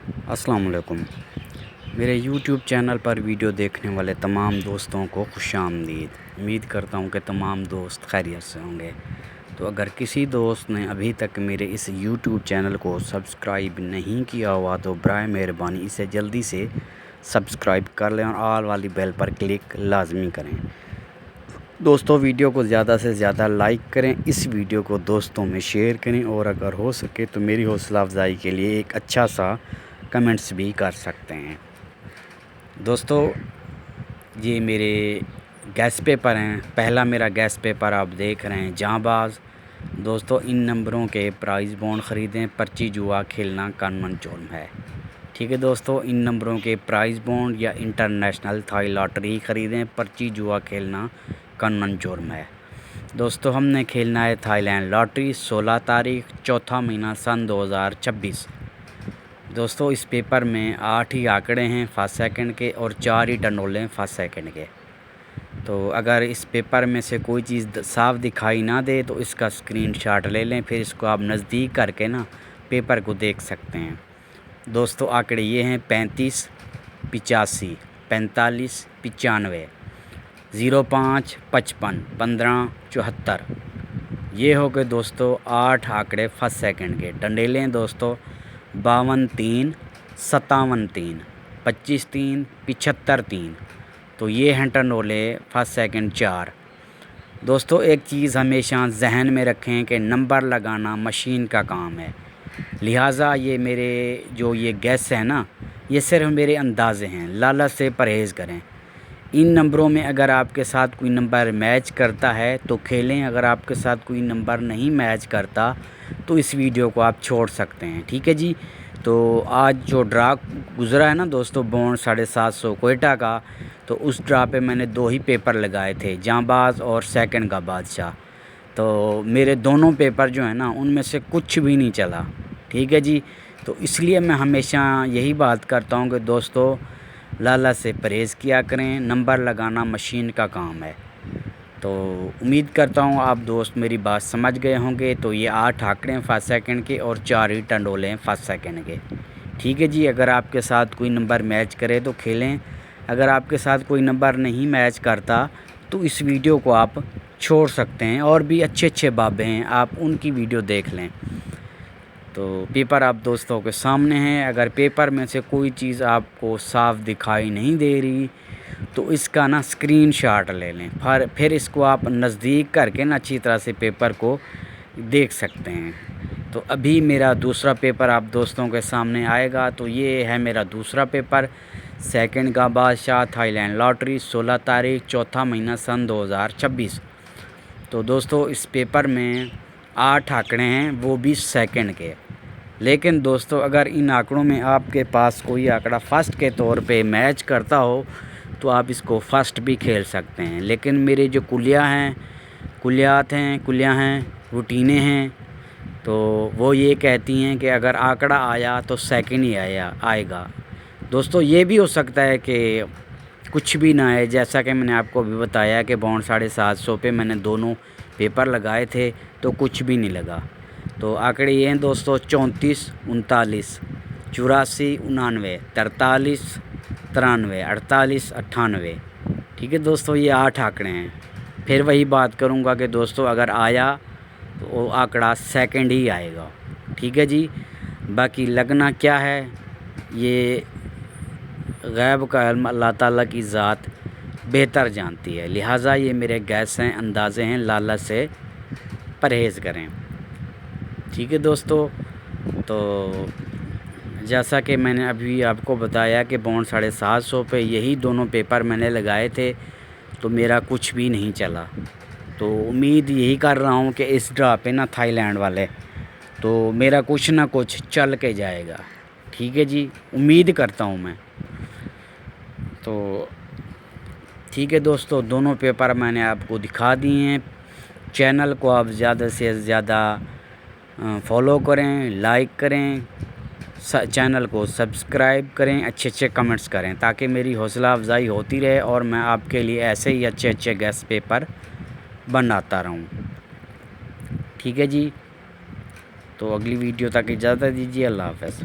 السلام علیکم۔ میرے یوٹیوب چینل پر ویڈیو دیکھنے والے تمام دوستوں کو خوش آمدید۔ امید کرتا ہوں کہ تمام دوست خیریت سے ہوں گے۔ تو اگر کسی دوست نے ابھی تک میرے اس یوٹیوب چینل کو سبسکرائب نہیں کیا ہوا تو برائے مہربانی اسے جلدی سے سبسکرائب کر لیں اور آل والی بیل پر کلک لازمی کریں۔ دوستوں، ویڈیو کو زیادہ سے زیادہ لائک کریں، اس ویڈیو کو دوستوں میں شیئر کریں اور اگر ہو سکے تو میری حوصلہ افزائی کے لیے ایک اچھا سا کمنٹس بھی کر سکتے ہیں۔ دوستو، یہ میرے گیس پیپر ہیں۔ پہلا میرا گیس پیپر آپ دیکھ رہے ہیں، جہاں باز۔ دوستو، ان نمبروں کے پرائز بونڈ خریدیں، پرچی جوا کھیلنا قانون جرم ہے۔ ٹھیک ہے دوستو، ان نمبروں کے پرائز بونڈ یا انٹرنیشنل تھائی لاٹری خریدیں، پرچی جوا کھیلنا قانون جرم ہے۔ دوستو، ہم نے کھیلنا ہے تھائی لینڈ لاٹری، 16 تاریخ، چوتھا مہینہ، سن 2026۔ دوستو، اس پیپر میں 8 ہی آنکڑے ہیں فرسٹ سیکنڈ کے اور 4 ہی ٹنڈولے فرسٹ سیکنڈ کے۔ تو اگر اس پیپر میں سے کوئی چیز صاف دکھائی نہ دے تو اس کا اسکرین شاٹ لے لیں، پھر اس کو آپ نزدیک کر کے پیپر کو دیکھ سکتے ہیں۔ دوستو، آنکڑے یہ ہیں 35 85 45 95 05 55 15 74۔ یہ ہو گئے دوستو 8 آنکڑے فرسٹ سیکنڈ کے۔ ٹنڈیلیں دوستو 52 3 57 3 25 3 75 3۔ تو یہ ہیں ٹنڈولے فرسٹ سیکنڈ 4۔ دوستو، ایک چیز ہمیشہ ذہن میں رکھیں کہ نمبر لگانا مشین کا کام ہے، لہٰذا یہ میرے جو یہ گیس ہے نا، یہ صرف میرے اندازے ہیں، لالچ سے پرہیز کریں۔ ان نمبروں میں اگر آپ کے ساتھ کوئی نمبر میچ کرتا ہے تو کھیلیں، اگر آپ کے ساتھ کوئی نمبر نہیں میچ کرتا تو اس ویڈیو کو آپ چھوڑ سکتے ہیں۔ ٹھیک ہے جی۔ تو آج جو ڈرا گزرا ہے نا دوستو، بونڈ 750 کوئٹہ کا، تو اس ڈرا پہ میں نے 2 ہی پیپر لگائے تھے، جاں باز اور سیکنڈ کا بادشاہ۔ تو میرے دونوں پیپر جو ہیں نا، ان میں سے کچھ بھی نہیں چلا۔ ٹھیک ہے جی۔ تو اس لیے میں ہمیشہ یہی بات کرتا ہوں کہ دوستو، لالچ سے پرہیز کیا کریں، نمبر لگانا مشین کا کام ہے۔ تو امید کرتا ہوں آپ دوست میری بات سمجھ گئے ہوں گے۔ تو یہ 8 آنکڑے ہیں فرسٹ سیکنڈ کے اور 4 ہی ٹنڈولے ہیں فرسٹ سیکنڈ کے۔ ٹھیک ہے جی۔ اگر آپ کے ساتھ کوئی نمبر میچ کرے تو کھیلیں، اگر آپ کے ساتھ کوئی نمبر نہیں میچ کرتا تو اس ویڈیو کو آپ چھوڑ سکتے ہیں۔ اور بھی اچھے اچھے بابے ہیں، آپ ان کی ویڈیو دیکھ لیں۔ تو پیپر آپ دوستوں کے سامنے ہیں۔ اگر پیپر میں سے کوئی چیز آپ کو صاف دکھائی نہیں دے رہی تو اس کا اسکرین شاٹ لے لیں، پھر اس کو آپ نزدیک کر کے اچھی طرح سے پیپر کو دیکھ سکتے ہیں۔ تو ابھی میرا دوسرا پیپر آپ دوستوں کے سامنے آئے گا۔ تو یہ ہے میرا دوسرا پیپر، سیکنڈ کا بادشاہ، تھائی لینڈ لاٹری، 16 تاریخ، چوتھا مہینہ، سن 2026۔ تو دوستو، اس پیپر میں 8 آنکڑے ہیں، وہ بھی سیکنڈ کے۔ لیکن دوستو، اگر ان آنکڑوں میں آپ کے پاس کوئی آنکڑا فرسٹ کے طور پہ میچ کرتا ہو تو آپ اس کو فرسٹ بھی کھیل سکتے ہیں۔ لیکن میرے جو کلیات ہیں، روٹینیں ہیں، تو وہ یہ کہتی ہیں کہ اگر آنکڑا آیا تو سیکنڈ ہی آئے گا۔ دوستو، یہ بھی ہو سکتا ہے کہ کچھ بھی نہ آئے، جیسا کہ میں نے آپ کو ابھی بتایا کہ بونڈ 750 پہ میں نے دونوں پیپر لگائے تھے تو کچھ بھی نہیں لگا۔ تو آنکڑے یہ ہیں دوستو، 34 39 84 99 43 93 48 98۔ ٹھیک ہے دوستو، یہ 8 آنکڑے ہیں۔ پھر وہی بات کروں گا کہ دوستو، اگر آیا تو وہ آنکڑا سیکنڈ ہی آئے گا۔ ٹھیک ہے جی۔ باقی لگنا کیا ہے یہ غیب کا علم اللہ تعالیٰ کی ذات بہتر جانتی ہے، لہٰذا یہ میرے گیس ہیں، اندازے ہیں، لالچ سے پرہیز کریں۔ ٹھیک ہے دوستو۔ تو جیسا کہ میں نے ابھی آپ کو بتایا کہ بونڈ 750 پہ یہی دونوں پیپر میں نے لگائے تھے تو میرا کچھ بھی نہیں چلا۔ تو امید یہی کر رہا ہوں کہ اس ڈرا پہ تھائی لینڈ والے تو میرا کچھ نہ کچھ چل کے جائے گا۔ ٹھیک ہے جی، امید کرتا ہوں میں۔ تو ٹھیک ہے دوستو، دونوں پیپر میں نے آپ کو دکھا دیے ہیں۔ چینل کو آپ زیادہ سے زیادہ فالو کریں، لائک کریں، چینل کو سبسکرائب کریں، اچھے اچھے کمنٹس کریں تاکہ میری حوصلہ افزائی ہوتی رہے اور میں آپ کے لیے ایسے ہی اچھے اچھے گیس پیپر بناتا رہوں۔ ٹھیک ہے جی۔ تو اگلی ویڈیو تک اجازت دیجیے۔ اللہ حافظ۔